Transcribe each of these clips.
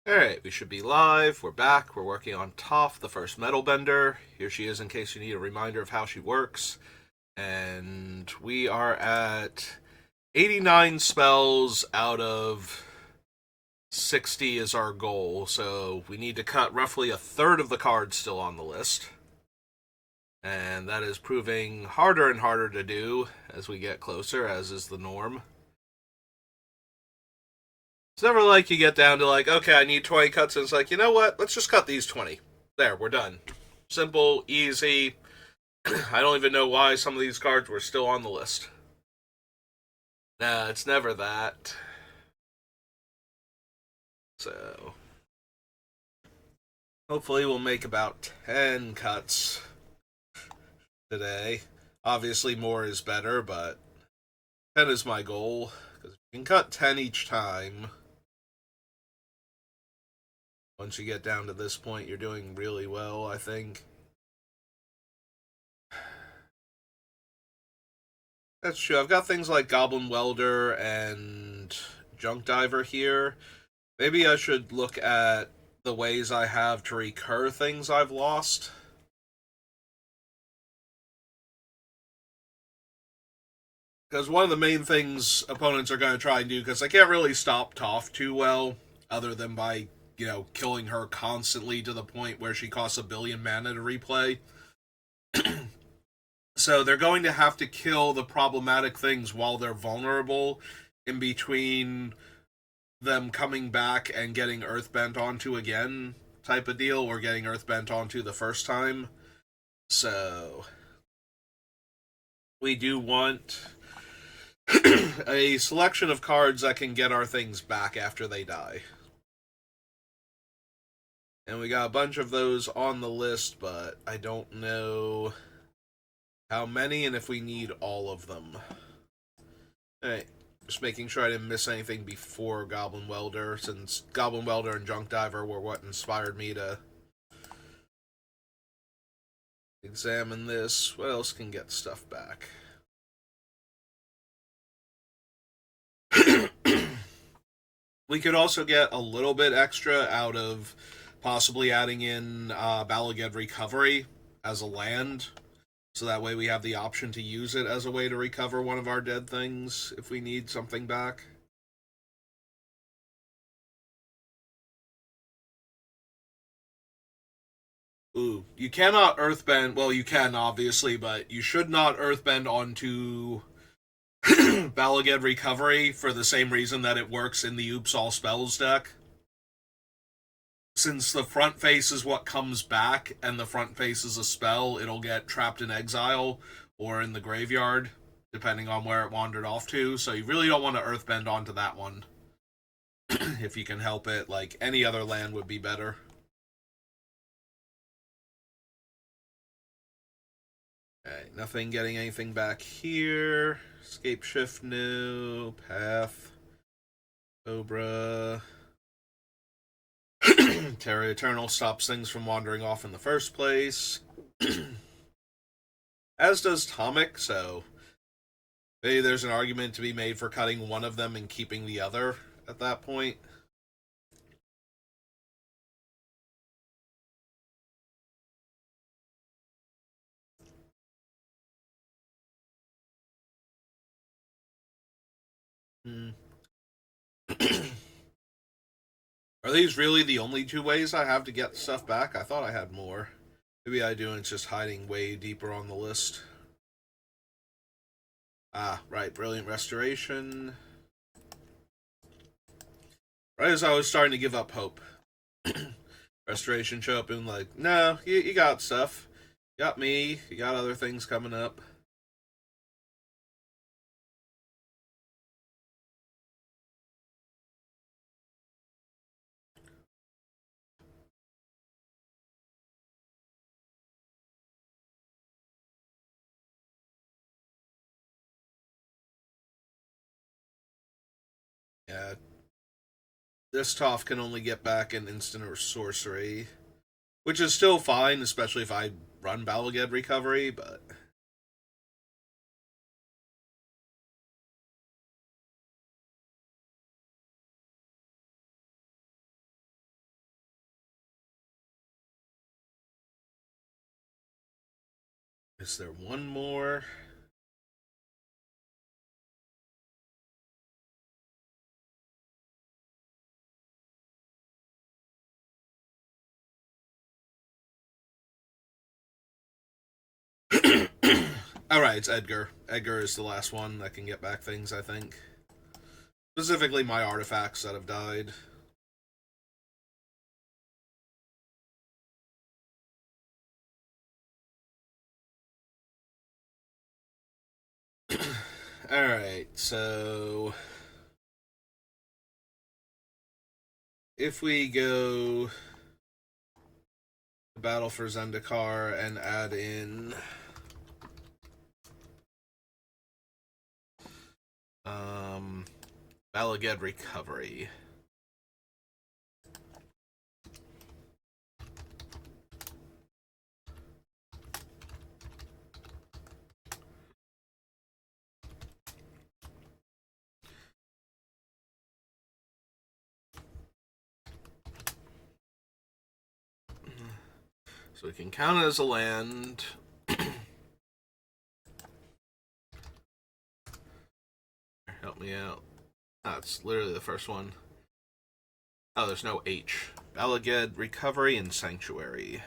Alright, we should be live. We're back. We're working on Toph, the first Metalbender. Here she is in case you need a reminder of how she works. And we are at 89 spells out of 60 is our goal. So we need to cut roughly a third of the cards still on the list. And that is proving harder and harder to do as we get closer, as is the norm. It's never like you get down to okay, I need 20 cuts, and it's like, you know what? Let's just cut these 20. There, we're done. Simple, easy. I don't even know why some of these cards were still on the list. Nah, it's never that. So, hopefully we'll make about 10 cuts today. Obviously more is better, but 10 is my goal. Because you can cut 10 each time. Once you get down to this point, you're doing really well, I think. That's true. I've got things like Goblin Welder and Junk Diver here. Maybe I should look at the ways I have to recur things I've lost. Because one of the main things opponents are going to try and do, because I can't really stop Toph too well, other than by, killing her constantly to the point where she costs 1 billion mana to replay. So they're going to have to kill the problematic things while they're vulnerable in between them coming back and getting Earthbent onto again type of deal, or getting Earthbent onto the first time. So we do want a selection of cards that can get our things back after they die. And we got a bunch of those on the list, but I don't know how many and if we need all of them. Alright, just making sure I didn't miss anything before Goblin Welder, since Goblin Welder and Junk Diver were what inspired me to examine this. What else can get stuff back? We could also get a little bit extra out of possibly adding in Balaged Recovery as a land, so that way we have the option to use it as a way to recover one of our dead things if we need something back. Ooh, you cannot earthbend. Well, you can obviously, but you should not earthbend onto Balaged Recovery for the same reason that it works in the Oops All Spells deck. Since the front face is what comes back, and the front face is a spell, it'll get trapped in exile or in the graveyard, depending on where it wandered off to. So you really don't want to earthbend onto that one if you can help it. Like any other land would be better. Alright, nothing getting anything back here. Escape shift, no. Path. Cobra. Terra Eternal stops things from wandering off in the first place. As does Tomic, so maybe there's an argument to be made for cutting one of them and keeping the other at that point. Hmm. Are these really the only two ways I have to get stuff back? I thought I had more. Maybe I do, and it's just hiding way deeper on the list. Ah, right, Brilliant Restoration. Right as I was starting to give up hope. Restoration show up and like, no, you got stuff. You got me, you got other things coming up. Yeah, this Toph can only get back an instant or sorcery, which is still fine, especially if I run Balaged Recovery, but Is there one more? Alright, it's Edgar. Edgar is the last one that can get back things, I think. Specifically my artifacts that have died. Alright, so if we go to Battle for Zendikar and add in Balaged Recovery. So we can count it as a land. Help me out. That's literally the first one. Oh, there's no H. Balaged Recovery and Sanctuary.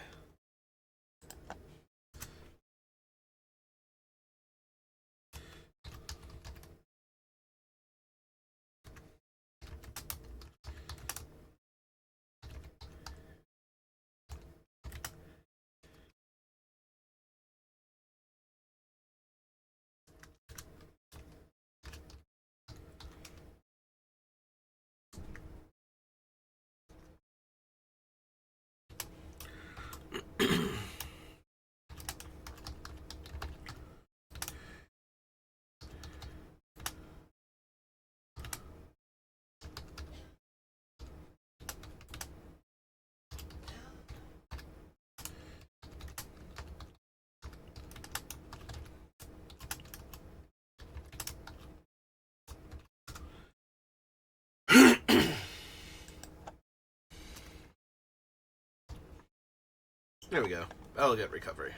There we go. Balaged Recovery.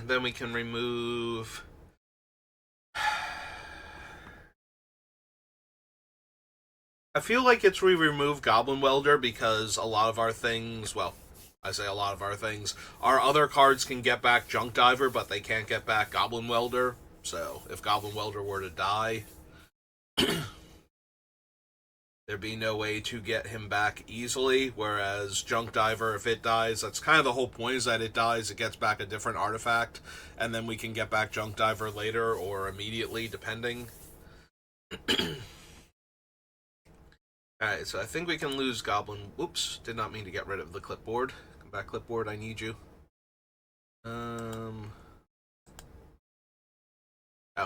Then we can remove... I feel like it's we remove Goblin Welder because a lot of our things, well, I say a lot of our things, our other cards can get back Junk Diver, but they can't get back Goblin Welder. So if Goblin Welder were to die, there'd be no way to get him back easily. Whereas Junk Diver, if it dies, that's kind of the whole point, is that it dies, it gets back a different artifact, and then we can get back Junk Diver later or immediately, depending. Alright, so I think we can lose Goblin... Whoops, did not mean to get rid of the clipboard. Come back, clipboard, I need you. Oh,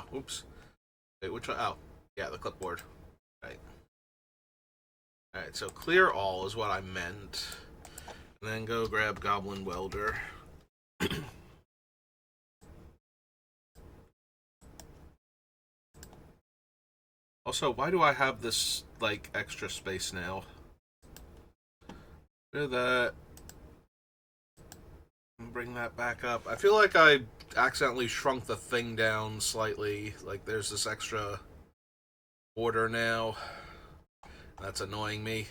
whoops. Wait, which one? Oh, yeah, the clipboard. Right. Alright, so clear all is what I meant. And then go grab Goblin Welder. Also, why do I have this, like, extra space now? Do that. Bring that back up. I feel like I accidentally shrunk the thing down slightly. Like, there's this extra border now. That's annoying me.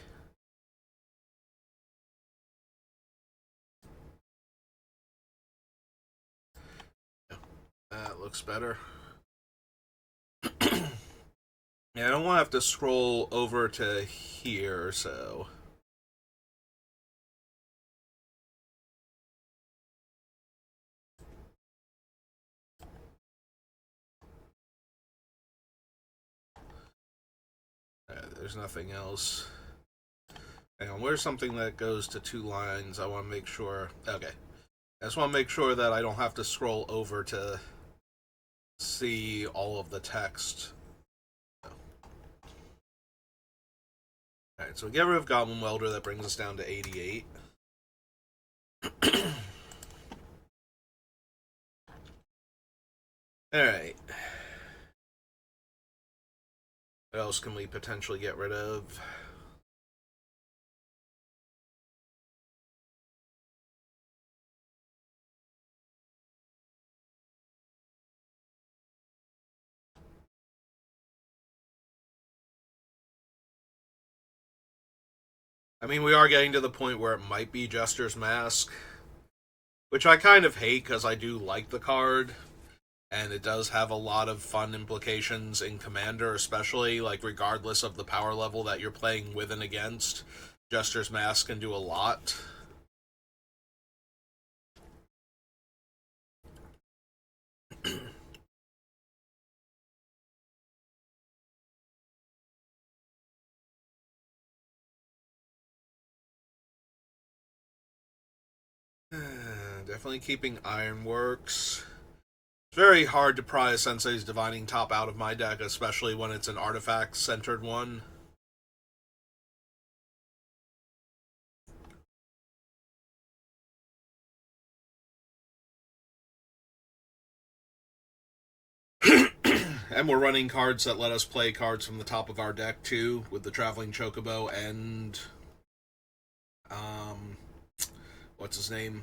That looks better. Yeah, I don't want to have to scroll over to here, so... there's nothing else. Hang on, where's something that goes to 2 lines? I want to make sure... Okay. I just want to make sure that I don't have to scroll over to see all of the text. Alright, so we get rid of Goblin Welder. That brings us down to 88. Alright. What else can we potentially get rid of? I mean, we are getting to the point where it might be Jester's Mask, which I kind of hate because I do like the card, and it does have a lot of fun implications in Commander, especially, like, regardless of the power level that you're playing with and against. Jester's Mask can do a lot. Definitely keeping Ironworks. It's very hard to pry Sensei's Divining Top out of my deck, especially when it's an artifact-centered one. And we're running cards that let us play cards from the top of our deck, too, with the Traveling Chocobo and... what's his name?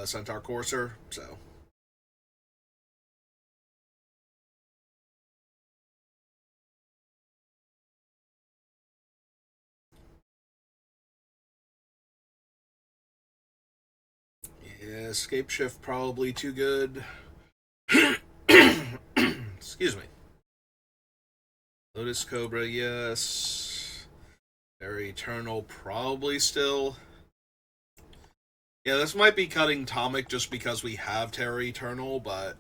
Centaur Courser, so... Yeah, Escape Shift probably too good. Excuse me. Lotus Cobra, yes. Very Eternal, probably still. Yeah, this might be cutting Tomic just because we have Terra Eternal, but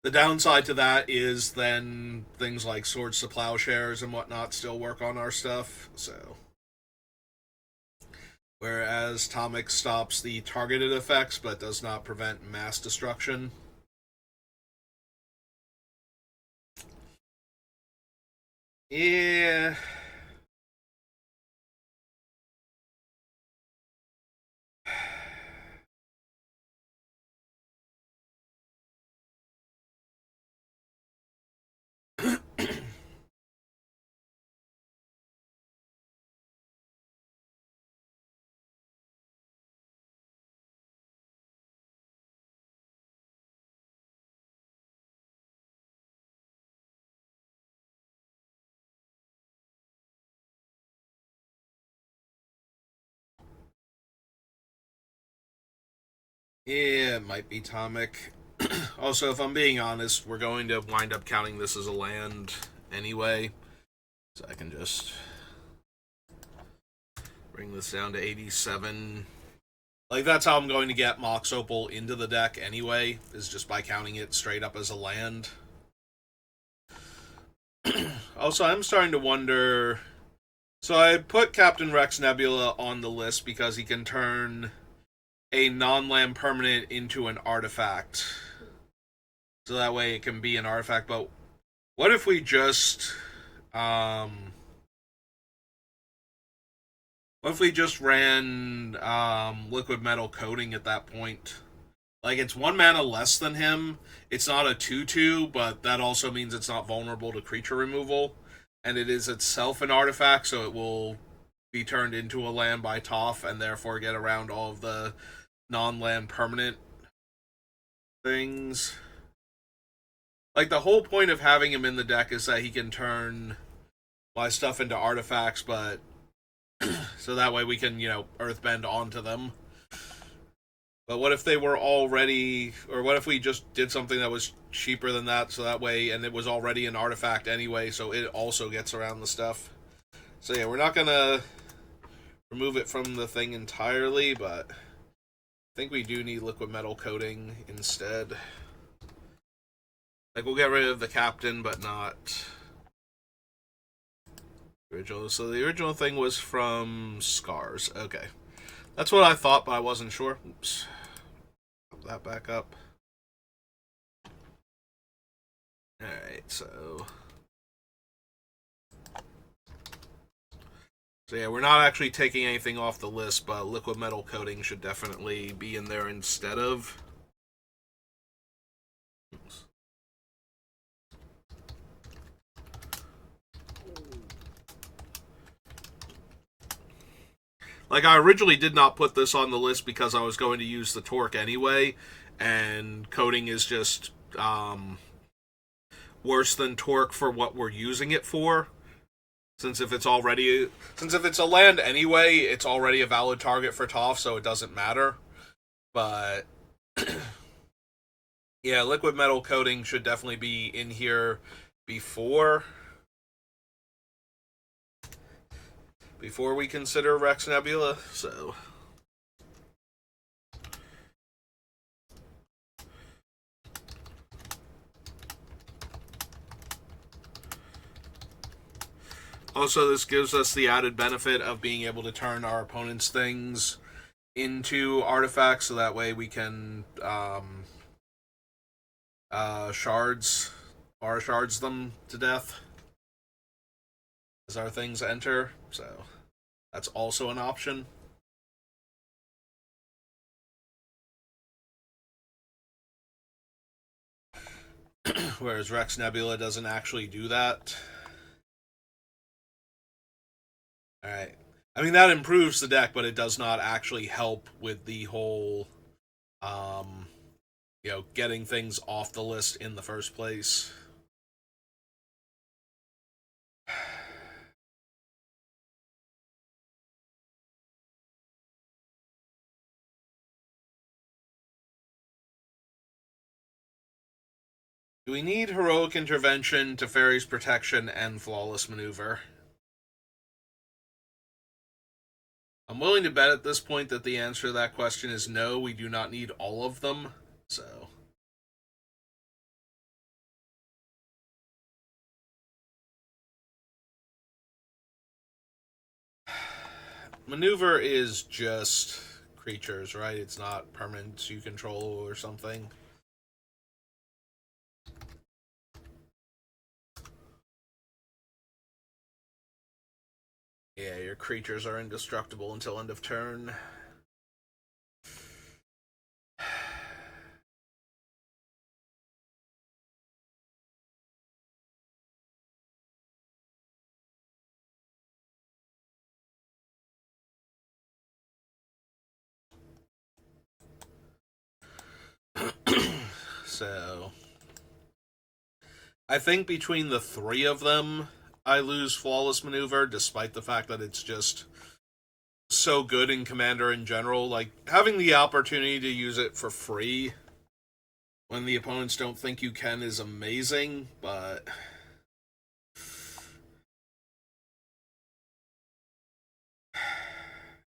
the downside to that is then things like Swords to Plowshares and whatnot still work on our stuff, so... Whereas Tomic stops the targeted effects but does not prevent mass destruction. Yeah. Yeah, it might be Tomic. Also, if I'm being honest, we're going to wind up counting this as a land anyway. So I can just bring this down to 87. Like, that's how I'm going to get Mox Opal into the deck anyway, is just by counting it straight up as a land. Also, I'm starting to wonder... So I put Captain Rex Nebula on the list because he can turn a non-land permanent into an artifact. So that way it can be an artifact, but what if we just... what if we just ran liquid metal coating at that point? Like, it's 1 mana less than him. It's not a 2-2, but that also means it's not vulnerable to creature removal. And it is itself an artifact, so it will be turned into a land by Toph, and therefore get around all of the non-land permanent things. Like, the whole point of having him in the deck is that he can turn my stuff into artifacts, but... so that way we can, you know, earthbend onto them. But what if they were already... Or what if we just did something that was cheaper than that, so that way... And it was already an artifact anyway, so it also gets around the stuff. So yeah, we're not gonna remove it from the thing entirely, but... I think we do need liquid metal coating instead. Like, we'll get rid of the captain, but not... original. So the original thing was from Scars. Okay. That's what I thought, but I wasn't sure. Oops. Put that back up. Alright, so... So yeah, we're not actually taking anything off the list, but liquid metal coating should definitely be in there instead of... Oops. Like, I originally did not put this on the list because I was going to use the Torque anyway, and coating is just worse than Torque for what we're using it for. Since if it's a land anyway, it's already a valid target for Toph, so it doesn't matter. But yeah, liquid metal coating should definitely be in here before we consider Rex Nebula. So also, this gives us the added benefit of being able to turn our opponent's things into artifacts, so that way we can shards them to death as our things enter. So that's also an option. Whereas Rex Nebula doesn't actually do that. Alright. I mean, that improves the deck, but it does not actually help with the whole, getting things off the list in the first place. Do we need Heroic Intervention, Teferi's Protection, and Flawless Maneuver? I'm willing to bet at this point that the answer to that question is no, we do not need all of them, so... Maneuver is just creatures, right? It's not permanent you control or something. Yeah, your creatures are indestructible until end of turn. So, I think between the three of them, I lose Flawless Maneuver, despite the fact that it's just so good in Commander in general. Like, having the opportunity to use it for free when the opponents don't think you can is amazing, but...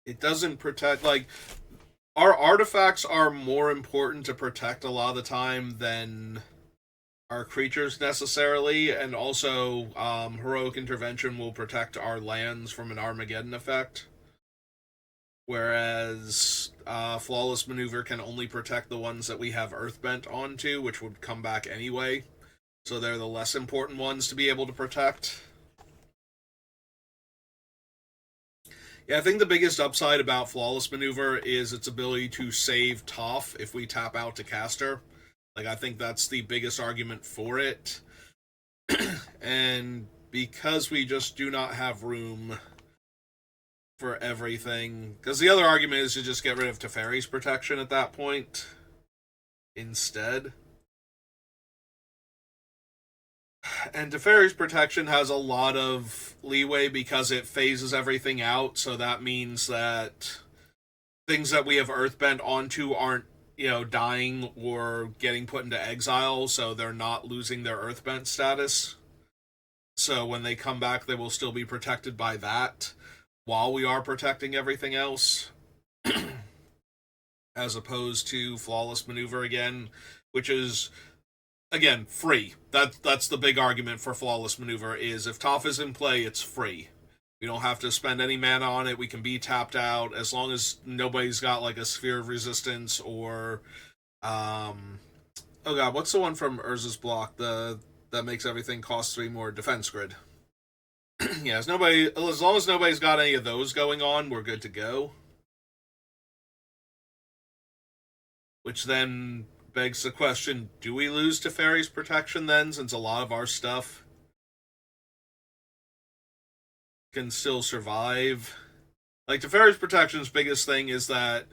it doesn't protect, like... our artifacts are more important to protect a lot of the time than our creatures necessarily, and also Heroic Intervention will protect our lands from an Armageddon effect, whereas Flawless Maneuver can only protect the ones that we have Earthbent onto, which would come back anyway, so they're the less important ones to be able to protect. Yeah, I think the biggest upside about Flawless Maneuver is its ability to save Toph if we tap out to caster. Like, I think that's the biggest argument for it. And because we just do not have room for everything... because the other argument is to just get rid of Teferi's Protection at that point instead. And Teferi's Protection has a lot of leeway because it phases everything out, so that means that things that we have Earthbent onto aren't, dying or getting put into exile, so they're not losing their Earthbent status. So when they come back, they will still be protected by that, while we are protecting everything else. As opposed to Flawless Maneuver again, which is... again, free. That's the big argument for Flawless Maneuver, is if Toph is in play, it's free. We don't have to spend any mana on it. We can be tapped out as long as nobody's got like a Sphere of Resistance or oh god, what's the one from Urza's block that makes everything cost 3 more? Defense Grid. Yeah, as long as nobody's got any of those going on, we're good to go. Which then begs the question, do we lose Teferi's Protection then, since a lot of our stuff can still survive? Like, Teferi's Protection's biggest thing is that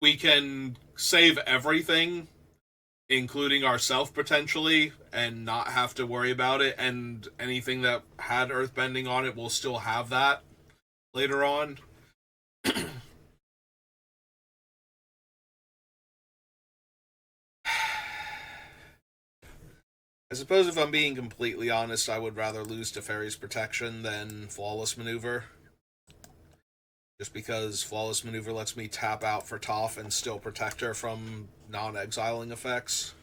we can save everything, including ourself potentially, and not have to worry about it. And anything that had earthbending on it will still have that later on. I suppose if I'm being completely honest, I would rather lose to Fairy's Protection than Flawless Maneuver. Just because Flawless Maneuver lets me tap out for Toph and still protect her from non-exiling effects.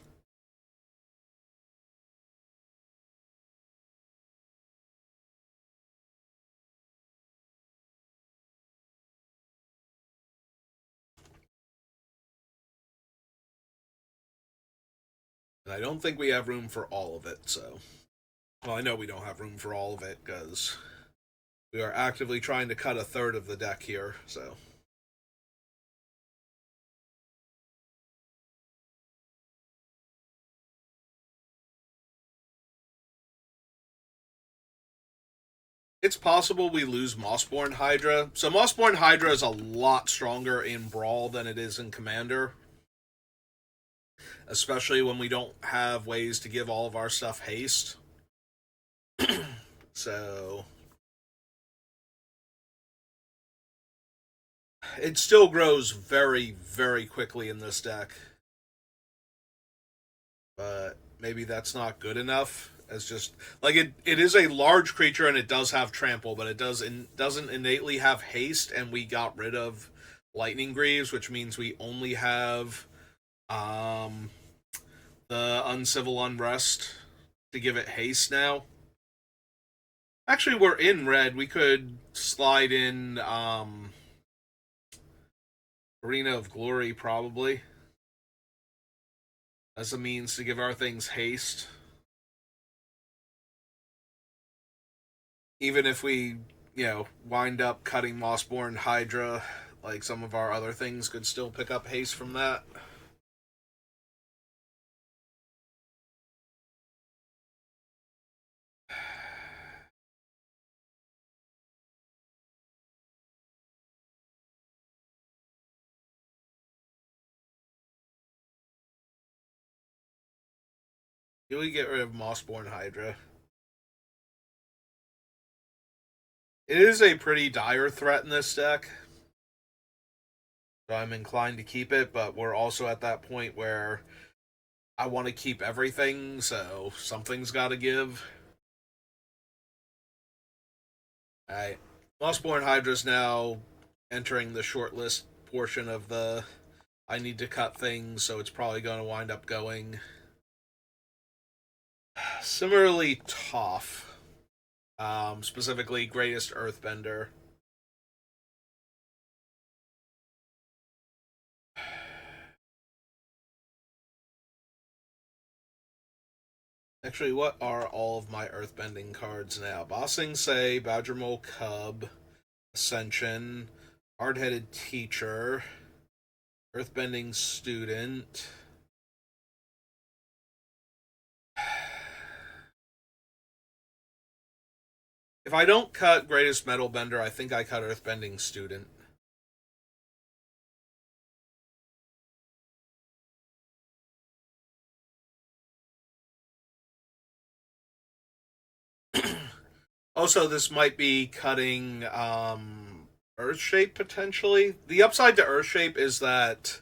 And I don't think we have room for all of it, so... Well, I know we don't have room for all of it, because we are actively trying to cut a third of the deck here, so... It's possible we lose Mossborn Hydra. So Mossborn Hydra is a lot stronger in Brawl than it is in Commander. Especially when we don't have ways to give all of our stuff haste. So... It still grows very, very quickly in this deck. But maybe that's not good enough. As just like it is a large creature and it does have trample, but it doesn't innately have haste, and we got rid of Lightning Greaves, which means we only have um the Uncivil Unrest to give it haste now. Actually, we're in red. We could slide in Arena of Glory probably as a means to give our things haste. Even if we, wind up cutting Mossborn Hydra, like some of our other things could still pick up haste from that. Do we get rid of Mossborn Hydra? It is a pretty dire threat in this deck. So I'm inclined to keep it, but we're also at that point where I want to keep everything, so something's got to give. Alright. Mossborn Hydra's now entering the shortlist portion of the I need to cut things, so it's probably going to wind up going. Similarly, Toph. Specifically, Greatest Earthbender. Actually, what are all of my earthbending cards now? Bossing Say, Badger Mole Cub, Ascension, Hard-Headed Teacher, Earthbending Student. If I don't cut Greatest Metalbender, I think I cut Earthbending Student. Also, this might be cutting Earthshape potentially. The upside to Earthshape is that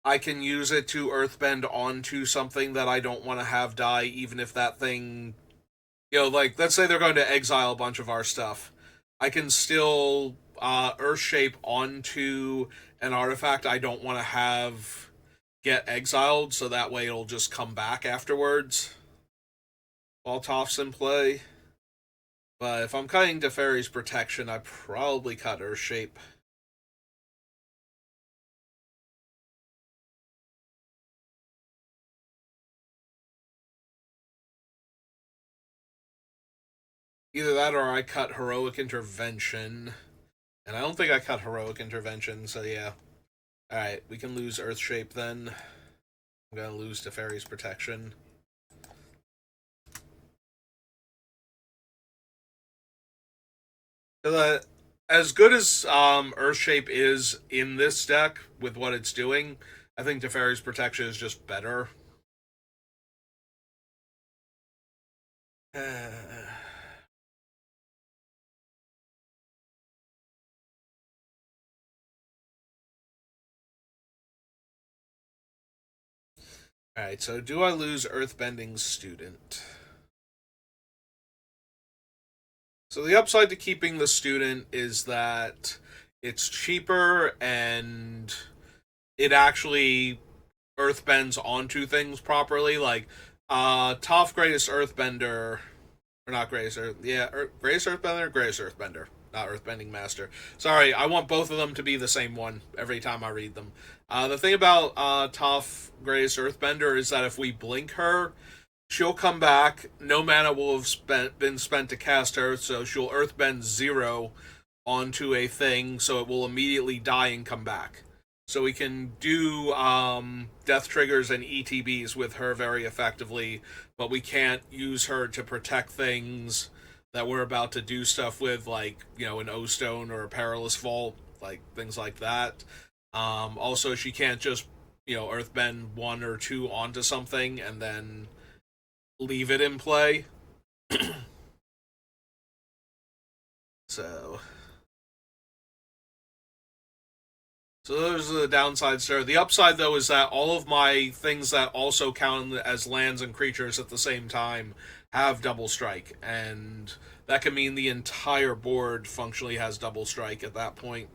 I can use it to Earthbend onto something that I don't want to have die, even if that thing, like let's say they're going to exile a bunch of our stuff. I can still Earthshape onto an artifact I don't want to have get exiled, so that way it'll just come back afterwards while Toph's in play. But if I'm cutting Teferi's Protection, I probably cut Earthshape. Either that or I cut Heroic Intervention. And I don't think I cut Heroic Intervention, so yeah. Alright, we can lose Earthshape then. I'm gonna lose Teferi's Protection. As good as Earthshape is in this deck with what it's doing, I think Teferi's Protection is just better. Alright, so do I lose Earthbending Student? So the upside to keeping the student is that it's cheaper and it actually earthbends onto things properly. Like, Toph Greatest Earthbender, or not Greatest Earth, yeah, Greatest Earthbender, Greatest Earthbender, not Earthbending Master. Sorry, I want both of them to be the same one every time I read them. The thing about Toph Greatest Earthbender is that if we blink her, she'll come back. No mana will have been spent to cast her, so she'll Earthbend 0 onto a thing, so it will immediately die and come back. So we can do death triggers and ETBs with her very effectively, but we can't use her to protect things that we're about to do stuff with, like, you know, an O-Stone or a Perilous Vault, like things like that. Also, she can't just, you know, Earthbend 1 or 2 onto something and then leave it in play. So those are the downsides there. The upside, though, is that all of my things that also count as lands and creatures at the same time have double strike, and that can mean the entire board functionally has double strike at that point.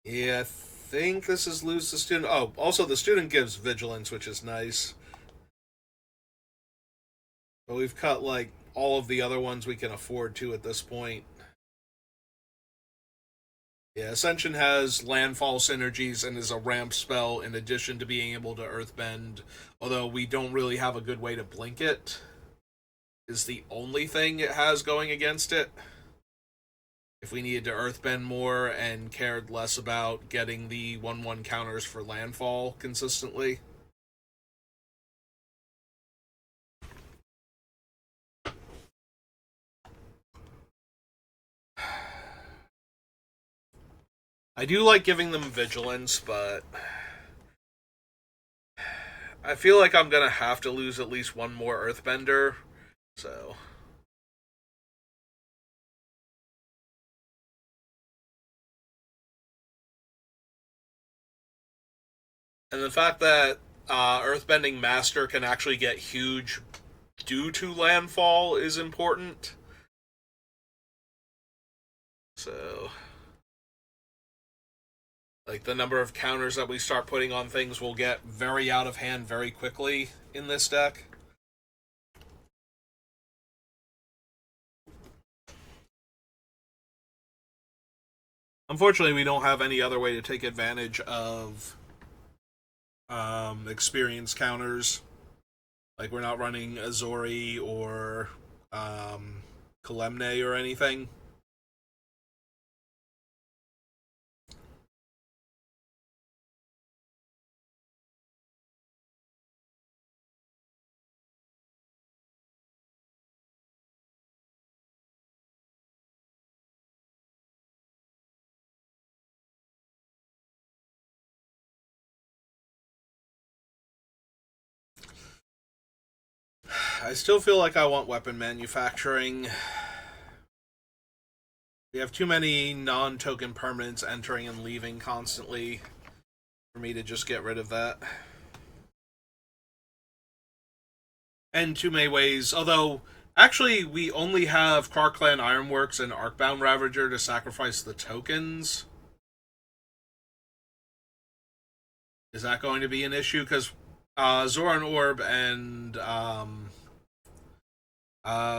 Yeah, I think this is lose the student. Oh, also the student gives vigilance, which is nice. But we've cut like all of the other ones we can afford to at this point. Yeah, Ascension has landfall synergies and is a ramp spell in addition to being able to earthbend, although we don't really have a good way to blink it. Is the only thing it has going against it. If we needed to earthbend more and cared less about getting the 1/1 counters for landfall consistently. I do like giving them vigilance, but I feel like I'm gonna have to lose at least one more earthbender, so. And the fact that Earthbending Master can actually get huge due to landfall is important. So, like, the number of counters that we start putting on things will get very out of hand very quickly in this deck. Unfortunately, we don't have any other way to take advantage of experience counters. Like, we're not running Azori or Kalemne or anything. I still feel like I want weapon manufacturing. We have too many non-token permanents entering and leaving constantly for me to just get rid of that. And too many ways, although actually we only have Krark-Clan Ironworks and Arcbound Ravager to sacrifice the tokens. Is that going to be an issue? Because Zoran Orb and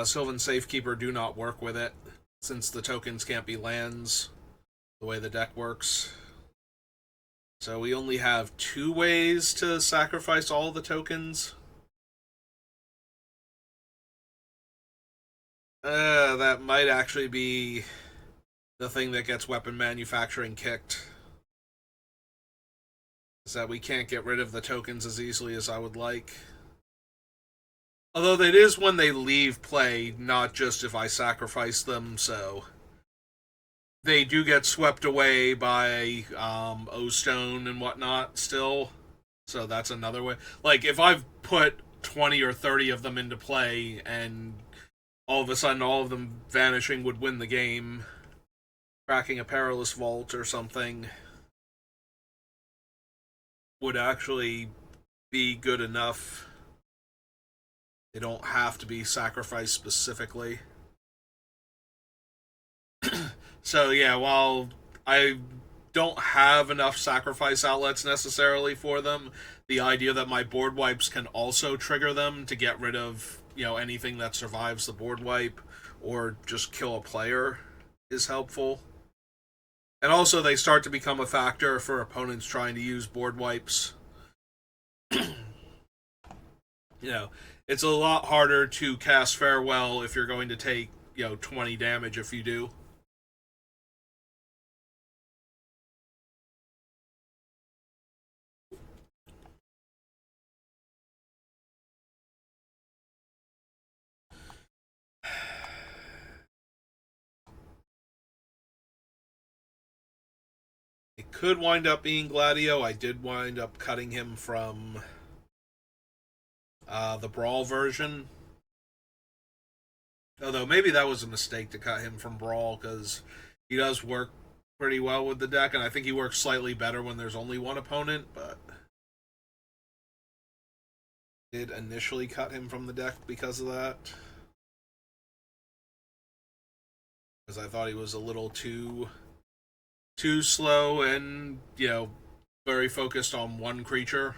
Sylvan Safekeeper do not work with it, since the tokens can't be lands the way the deck works. So we only have 2 ways to sacrifice all the tokens. That might actually be the thing that gets weapon manufacturing kicked. Is that we can't get rid of the tokens as easily as I would like. Although it is when they leave play, not just if I sacrifice them, so they do get swept away by O-Stone and whatnot still. So that's another way. Like, if I've put 20 or 30 of them into play and all of a sudden all of them vanishing would win the game, cracking a perilous vault or something would actually be good enough. They don't have to be sacrificed specifically. So yeah, while I don't have enough sacrifice outlets necessarily for them, the idea that my board wipes can also trigger them to get rid of, anything that survives the board wipe or just kill a player is helpful. And also they start to become a factor for opponents trying to use board wipes. you know, it's a lot harder to cast Farewell if you're going to take, 20 damage if you do. It could wind up being Gladio. I did wind up cutting him from the Brawl version. Although maybe that was a mistake to cut him from Brawl because he does work pretty well with the deck, and I think he works slightly better when there's only one opponent, but I did initially cut him from the deck because of that. Because I thought he was a little too slow and, very focused on one creature.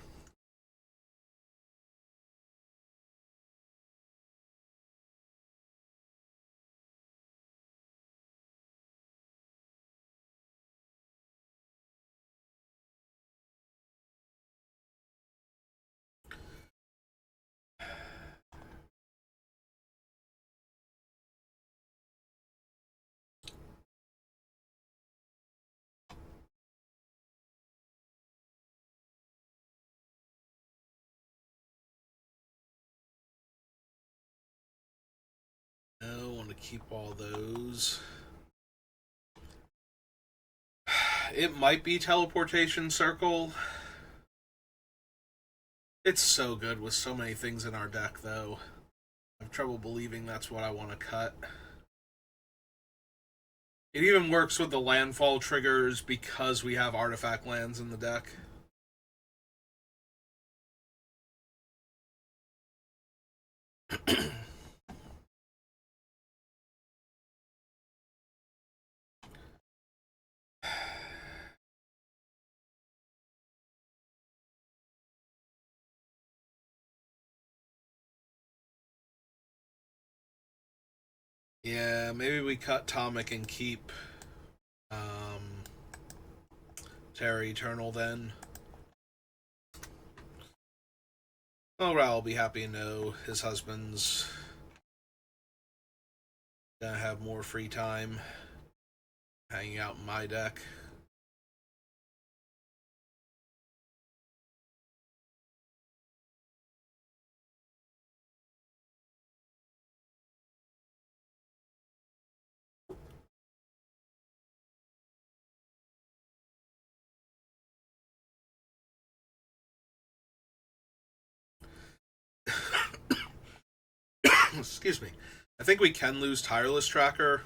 I want to keep all those. It might be Teleportation Circle. It's so good with so many things in our deck, though. I have trouble believing that's what I want to cut. It even works with the landfall triggers because we have artifact lands in the deck. Yeah, maybe we cut Tomic and keep Terra Eternal then. Oh, Raul will be happy to know his husband's gonna have more free time hanging out in my deck. Excuse me. I think we can lose Tireless Tracker.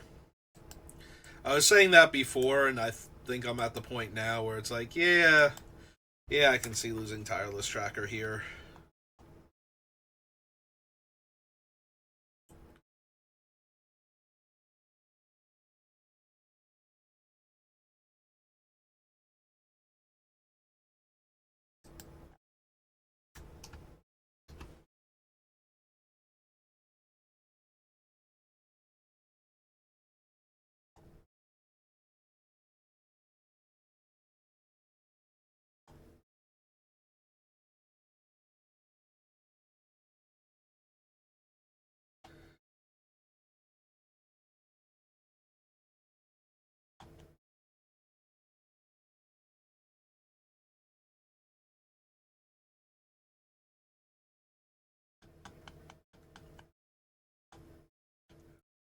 I was saying that before, and I think I'm at the point now where it's like, yeah, I can see losing Tireless Tracker here.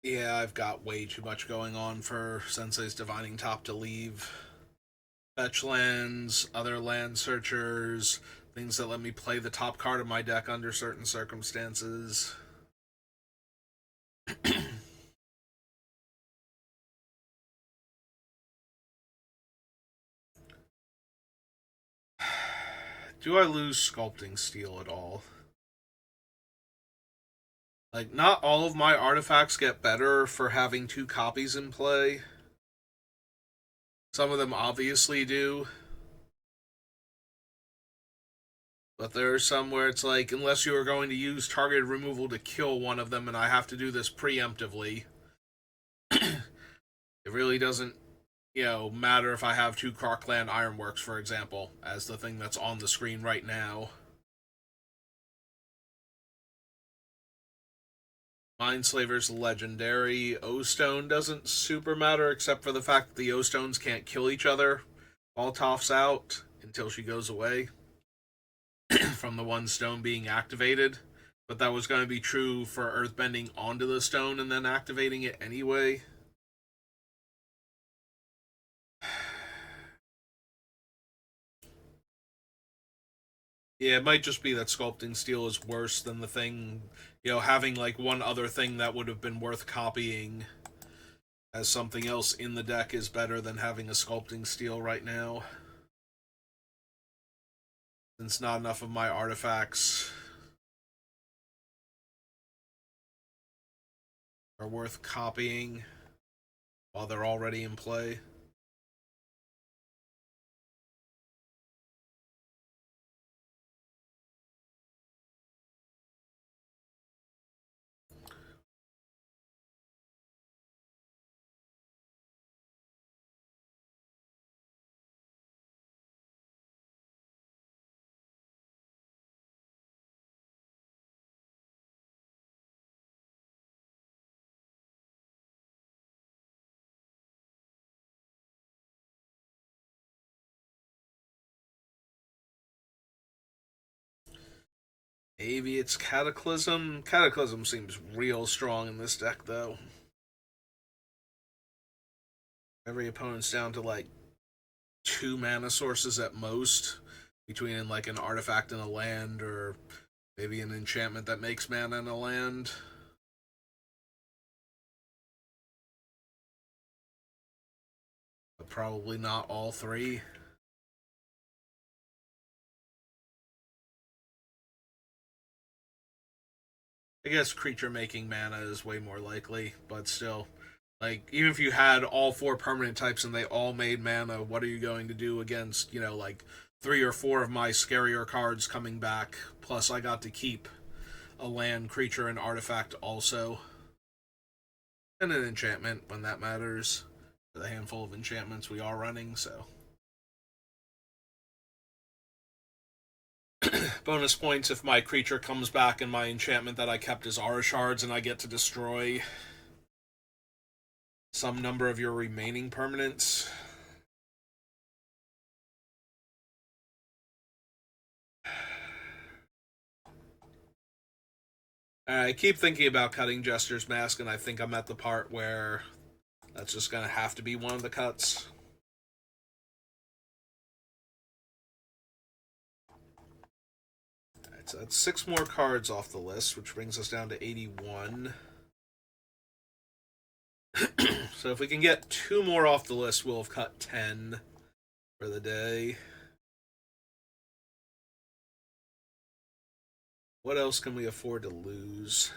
Yeah, I've got way too much going on for Sensei's Divining Top to leave. Fetch lands, other land searchers, things that let me play the top card of my deck under certain circumstances. Do I lose Sculpting Steel at all? Like, not all of my artifacts get better for having two copies in play. Some of them obviously do. But there are some where it's like, unless you are going to use targeted removal to kill one of them, and I have to do this preemptively, it really doesn't, matter if I have two Karkland Ironworks, for example, as the thing that's on the screen right now. Mindslaver's legendary. O-Stone doesn't super matter, except for the fact that the O-Stones can't kill each other while Toph's out until she goes away from the one stone being activated. But that was going to be true for earthbending onto the stone and then activating it anyway. Yeah, it might just be that Sculpting Steel is worse than the thing, having like one other thing that would have been worth copying as something else in the deck is better than having a Sculpting Steel right now. Since not enough of my artifacts are worth copying while they're already in play. Maybe it's Cataclysm. Cataclysm seems real strong in this deck, though. Every opponent's down to like two mana sources at most, between like an artifact and a land, or maybe an enchantment that makes mana in a land. But probably not all three. I guess creature making mana is way more likely, but still. Like, even if you had all four permanent types and they all made mana, what are you going to do against, like three or four of my scarier cards coming back? Plus, I got to keep a land, creature, and artifact also. And an enchantment when that matters. The handful of enchantments we are running, so. Bonus points if my creature comes back and my enchantment that I kept is Aura Shards and I get to destroy some number of your remaining permanents. I keep thinking about cutting Jester's Mask, and I think I'm at the part where that's just going to have to be one of the cuts. Alright, so that's 6 more cards off the list, which brings us down to 81. So if we can get 2 more off the list, we'll have cut 10 for the day. What else can we afford to lose?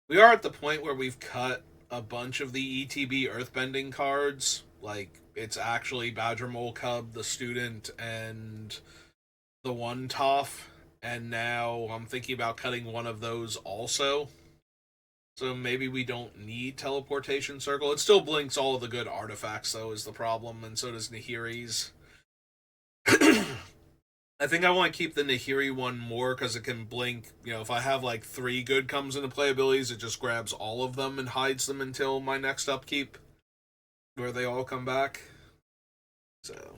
We are at the point where we've cut a bunch of the ETB earthbending cards. Like, it's actually Badger Mole Cub, the student, and the one Toph. And now I'm thinking about cutting one of those also. So maybe we don't need Teleportation Circle. It still blinks all of the good artifacts, though, is the problem, and so does Nahiri's. I think I want to keep the Nahiri one more because it can blink. If I have like 3 good comes into play abilities, it just grabs all of them and hides them until my next upkeep, where they all come back. So.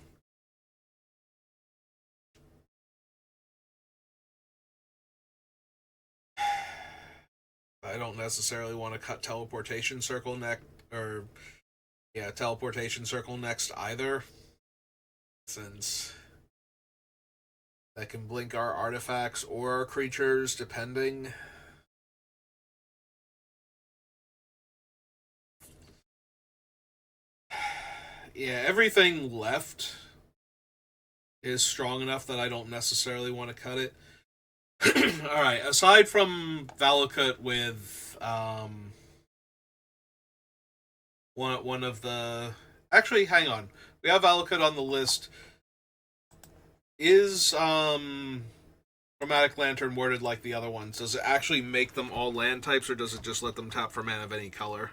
I don't necessarily want to cut Teleportation Circle next, or Teleportation Circle next either, since that can blink our artifacts or our creatures, depending. Yeah, everything left is strong enough that I don't necessarily want to cut it. Alright, aside from Valakut with one of the... Actually, hang on. We have Valakut on the list. Is Chromatic Lantern worded like the other ones? Does it actually make them all land types, or does it just let them tap for mana of any color?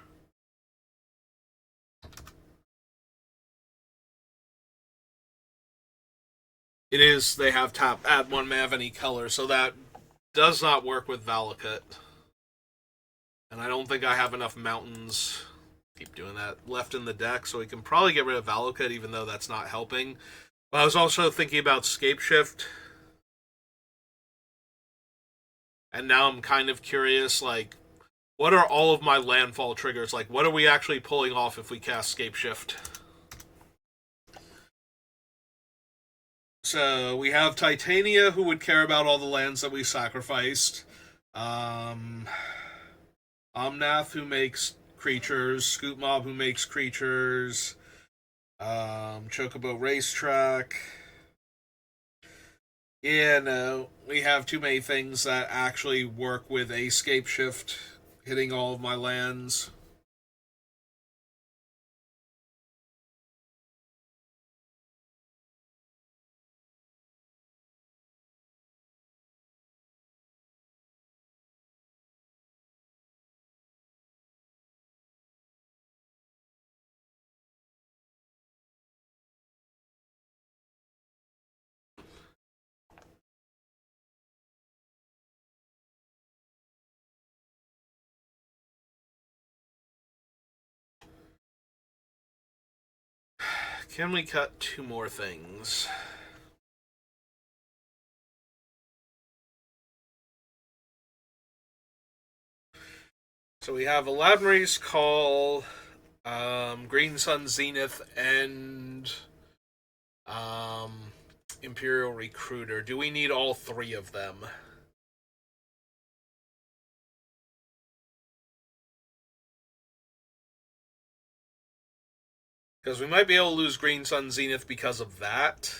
It is, they have add 1 mana of any color, so that does not work with Valakut. And I don't think I have enough mountains, keep doing that, left in the deck, so we can probably get rid of Valakut, even though that's not helping. But I was also thinking about Scapeshift. And now I'm kind of curious, like, what are all of my landfall triggers? Like, what are we actually pulling off if we cast Scapeshift? So we have Titania, who would care about all the lands that we sacrificed. Omnath, who makes creatures. Scoop Mob, who makes creatures. Chocobo Racetrack. Yeah, no. We have too many things that actually work with a Scapeshift hitting all of my lands. Can we cut 2 more things? So we have Elaborate's Call, Green Sun Zenith, and Imperial Recruiter. Do we need all 3 of them? Because we might be able to lose Green Sun Zenith because of that.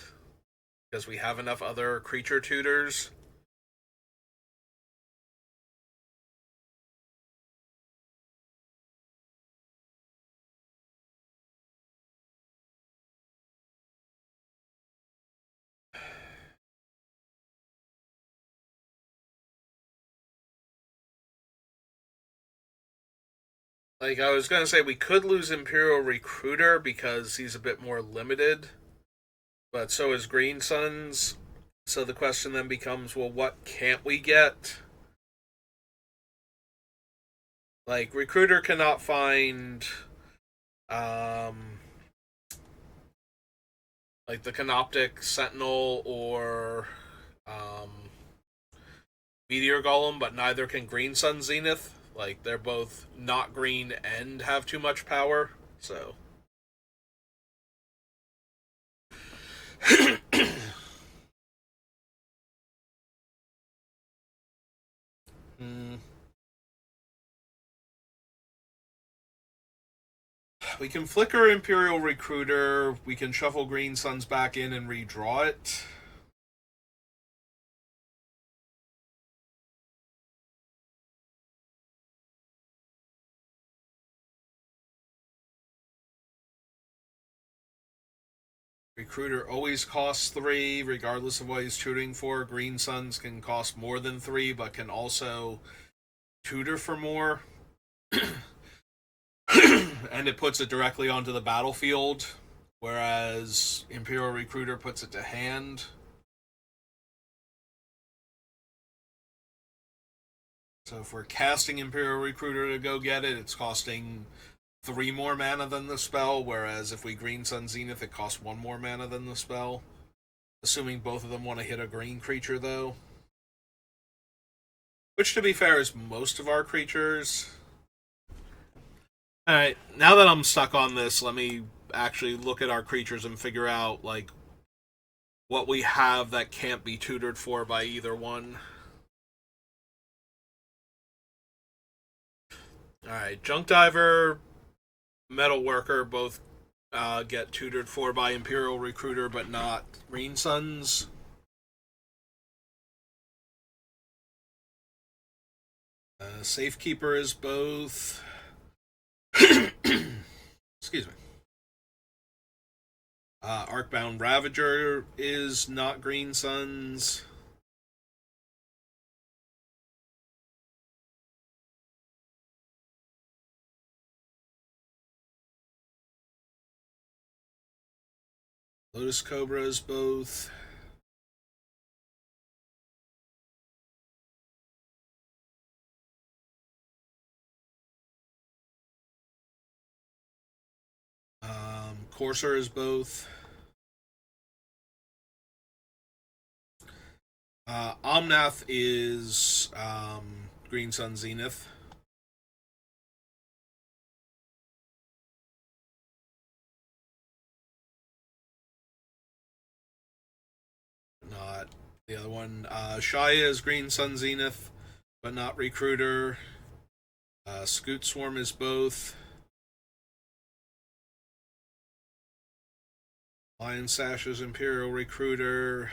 Because we have enough other creature tutors. Like, I was going to say, we could lose Imperial Recruiter because he's a bit more limited. But so is Green Suns. So the question then becomes, well, what can't we get? Like, Recruiter cannot find, like, the Canoptic Sentinel or, Meteor Golem, but neither can Green Sun Zenith. Like, they're both not green and have too much power, so... We can flicker Imperial Recruiter, we can shuffle Green Suns back in and redraw it. Recruiter always costs 3, regardless of what he's tutoring for. Green Suns can cost more than 3, but can also tutor for more. And it puts it directly onto the battlefield, whereas Imperial Recruiter puts it to hand. So if we're casting Imperial Recruiter to go get it, it's costing 3 more mana than the spell, whereas if we Green Sun Zenith, it costs 1 more mana than the spell. Assuming both of them want to hit a green creature, though. Which, to be fair, is most of our creatures. Alright, now that I'm stuck on this, let me actually look at our creatures and figure out, like, what we have that can't be tutored for by either one. Alright, Junk Diver, Metal Worker both get tutored for by Imperial Recruiter, but not Green Suns. Safekeeper is both. Excuse me. Arcbound Ravager is not Green Suns. Lotus Cobra is both. Courser is both. Omnath is Green Sun Zenith. Not the other one. Shaya is Green Sun Zenith, but not Recruiter. Scoot Swarm is both. Lion Sash is Imperial Recruiter.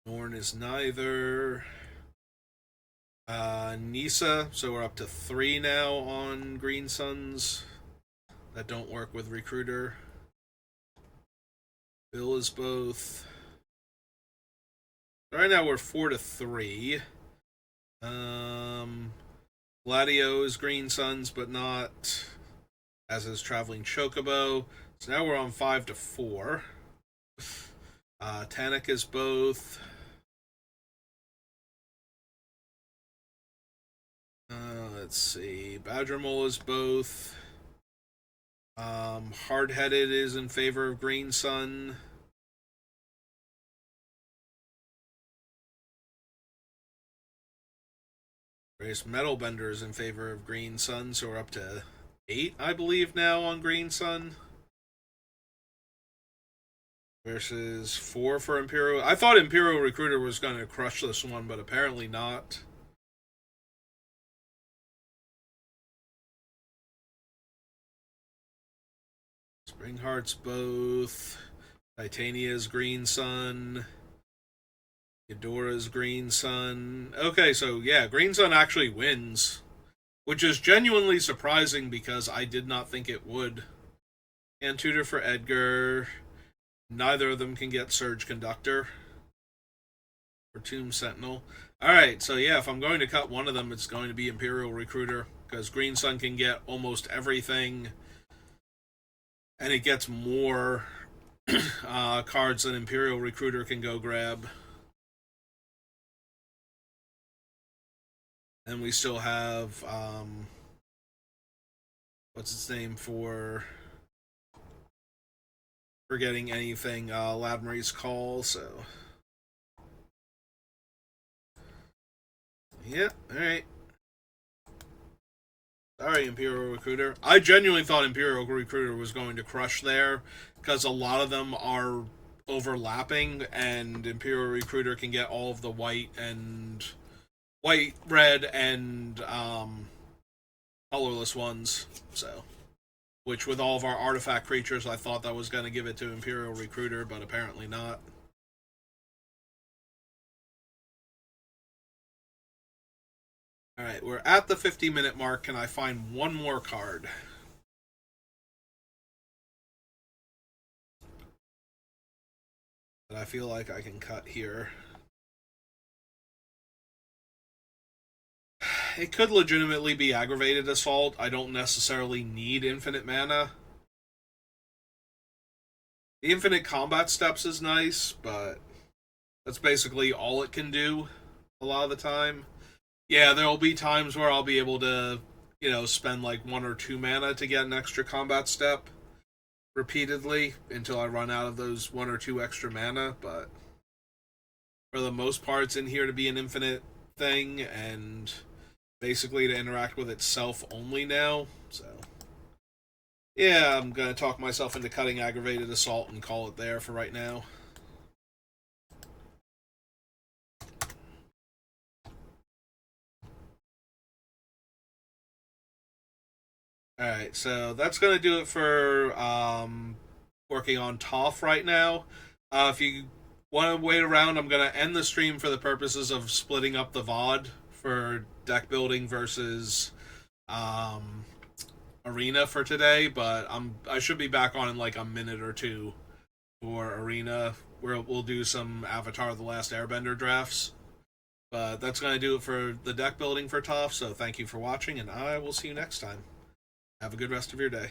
Norn is neither. Nisa, so we're up to 3 now on Green Suns that don't work with Recruiter. Bill is both. Right now we're 4 to 3. Gladio is Green Suns, but not, as is Traveling Chocobo. So now we're on 5 to 4. Tanic is both. Let's see. Badgermole is both. Hard-Headed is in favor of Green Sun. Various Metalbender is in favor of Green Sun, so we're up to 8, I believe, now on Green Sun. Versus 4 for Imperial. I thought Imperial Recruiter was going to crush this one, but apparently not. Springheart's both. Titania's Green Sun. Edora's Green Sun. Okay, so yeah, Green Sun actually wins. Which is genuinely surprising because I did not think it would. And tutor for Edgar. Neither of them can get Surge Conductor. Or Tomb Sentinel. Alright, so yeah, if I'm going to cut one of them, it's going to be Imperial Recruiter. Because Green Sun can get almost everything. And it gets more cards than Imperial Recruiter can go grab. And we still have, what's its name for forgetting anything, Ladmary's Call, so. Yeah, alright. Sorry, Imperial Recruiter. I genuinely thought Imperial Recruiter was going to crush there, because a lot of them are overlapping, and Imperial Recruiter can get all of the white, red, and colorless ones, so. Which, with all of our artifact creatures, I thought that was going to give it to Imperial Recruiter, but apparently not. Alright, we're at the 50-minute mark. Can I find one more card? That I feel like I can cut here. it could legitimately be aggravated assault. I don't necessarily need infinite mana. The infinite combat steps is nice, but that's basically all it can do a lot of the time. Yeah, there'll be times where I'll be able to, spend like 1 or 2 mana to get an extra combat step repeatedly until I run out of those 1 or 2 extra mana, but for the most part, it's in here to be an infinite thing and basically to interact with itself only now. So, yeah, I'm gonna talk myself into cutting aggravated assault and call it there for right now. Alright, so that's gonna do it for working on Toph right now. If you want to wait around, I'm gonna end the stream for the purposes of splitting up the VOD for deck building versus um, Arena for today, but I should be back on in like a minute or two for Arena, where we'll do some Avatar: The Last Airbender drafts. But that's going to do it for the deck building for Toph, so thank you for watching, and I will see you next time. Have a good rest of your day.